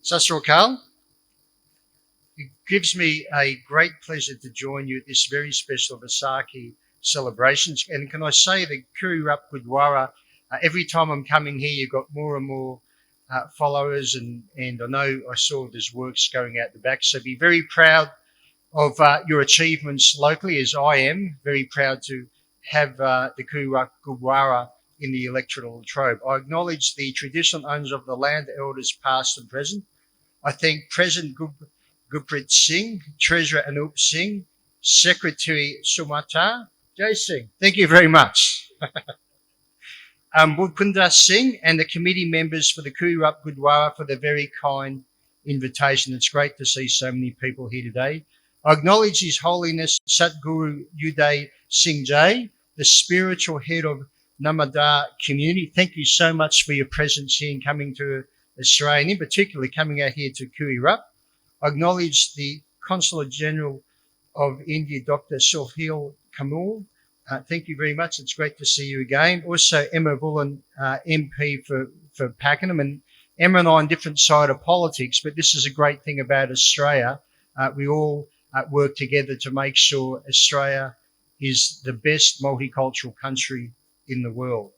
Sat Sri Akal. It gives me a great pleasure to join you at this very special Vaisakhi celebrations. And can I say that Kurirup Gurdwara, every time I'm coming here, you've got more and more followers, and I know I saw there's works going out the back. So be very proud of your achievements locally, as I am very proud to have the Kurirup Gurdwara in the electoral trove. I acknowledge the traditional owners of the land, elders past and present. I thank President Gurpreet Singh, Treasurer Anup Singh, Secretary Sumata Jai Singh. Thank you very much. Budkunda Singh and the committee members for the Kurirup Gurdwara for the very kind invitation. It's great to see so many people here today. I acknowledge His Holiness Satguru Uday Singh Jai, the spiritual head of Namada community. Thank you so much for your presence here and coming to Australia, and in particular coming out here to Kurirup. I acknowledge the Consulate General of India, Dr. Sohail Kamal. Thank you very much. It's great to see you again. Also, Emma Bullen, MP for Pakenham. And Emma and I on different side of politics, but this is a great thing about Australia. We all work together to make sure Australia is the best multicultural country in the world.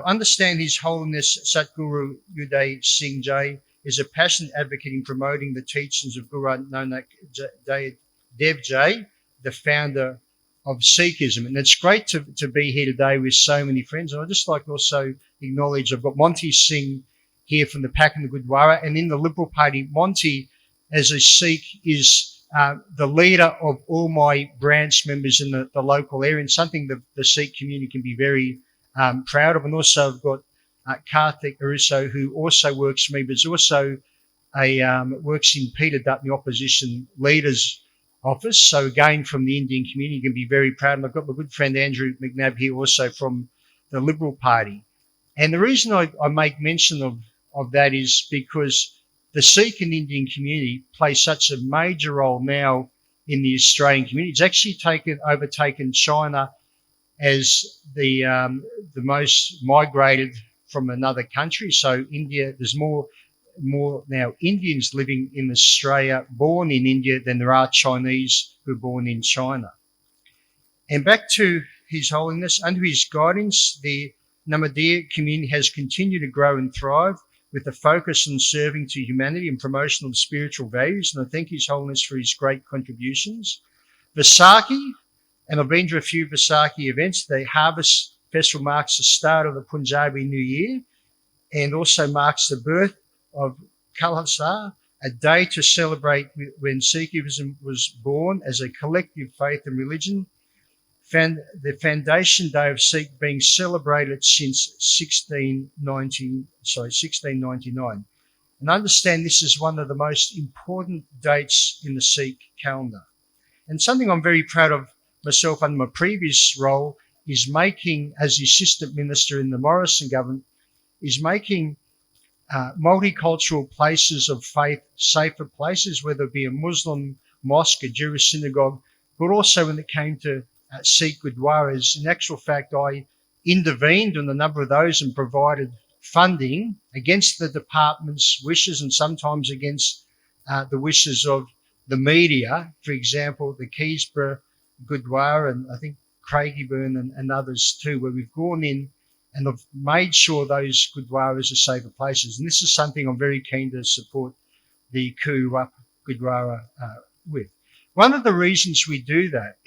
Understand His Holiness Satguru Uday Singh Jai is a passionate advocate in promoting the teachings of Guru Nanak Dev Jai, the founder of Sikhism. And it's great to be here today with so many friends. And I'd just like to also acknowledge I've got Monty Singh here from the Pakenham Gurdwara, and in the Liberal Party, Monty, as a Sikh, is the leader of all my branch members in the local area, and something that the Sikh community can be very proud of. And also I've got Karthik Aruso, who also works for me, but is also works in Peter Dutton, the opposition leader's office. So again, from the Indian community, you can be very proud. And I've got my good friend Andrew McNabb here, also from the Liberal Party. And the reason I make mention of that is because the Sikh and Indian community play such a major role now in the Australian community. It's actually overtaken China as the most migrated from another country. So India, there's more now Indians living in Australia, born in India, than there are Chinese who are born in China. And back to His Holiness, under his guidance, the Namadiya community has continued to grow and thrive with a focus on serving to humanity and promotion of spiritual values. And I thank His Holiness for his great contributions. Vaisakhi, and I've been to a few Vaisakhi events. The harvest festival marks the start of the Punjabi New Year and also marks the birth of Khalsa, a day to celebrate when Sikhism was born as a collective faith and religion. The foundation day of Sikh being celebrated since 1699. And understand this is one of the most important dates in the Sikh calendar. And something I'm very proud of myself under my previous role is making, as the Assistant Minister in the Morrison government, is making multicultural places of faith safer places, whether it be a Muslim mosque, a Jewish synagogue, but also when it came to Sikh Gurdwaras. In actual fact, I intervened on a number of those and provided funding against the department's wishes and sometimes against the wishes of the media. For example, the Keysborough Gurdwara and I think Craigieburn and others too, where we've gone in and have made sure those Gurdwaras are safer places. And this is something I'm very keen to support the Kurirup Gurdwara with. One of the reasons we do that,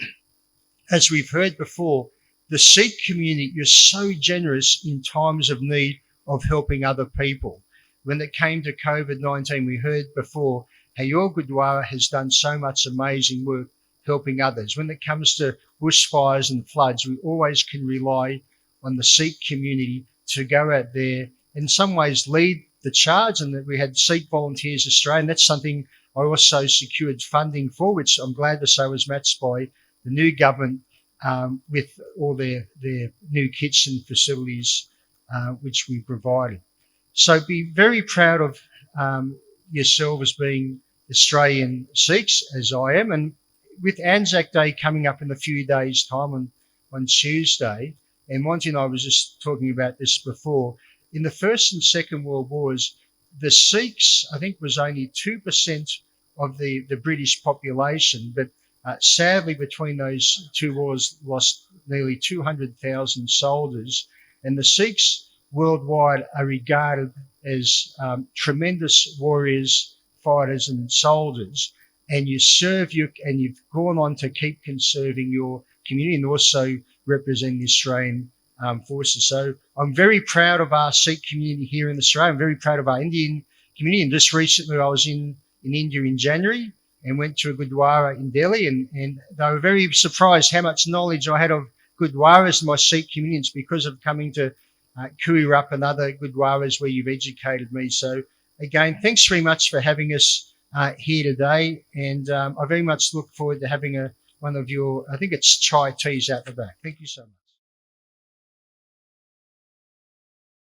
as we've heard before, the Sikh community is so generous in times of need of helping other people. When it came to COVID-19, we heard before how your Gurdwara has done so much amazing work helping others. When it comes to bushfires and floods, we always can rely on the Sikh community to go out there, in some ways lead the charge, and that we had Sikh Volunteers Australia, and that's something I also secured funding for, which I'm glad to say was matched by the new government with all their new kitchen facilities, which we provided. So be very proud of yourselves being Australian Sikhs, as I am, and with Anzac Day coming up in a few days' time on Tuesday, and Monty and I was just talking about this before, in the First and Second World Wars, The Sikhs, I think, was only 2% of the British population, but sadly, between those two wars, lost nearly 200,000 soldiers. And the Sikhs worldwide are regarded as tremendous warriors, fighters, and soldiers. And you've gone on to keep conserving your community and also representing the Australian forces. So I'm very proud of our Sikh community here in Australia. I'm very proud of our Indian community. And just recently I was in India in January and went to a Gurdwara in Delhi, and they were very surprised how much knowledge I had of Gurdwaras and my Sikh communities because of coming to Kurirup and other Gurdwaras where you've educated me. So again, thanks very much for having us here today, and I very much look forward to having one of your, I think it's chai teas out the back. Thank you so much.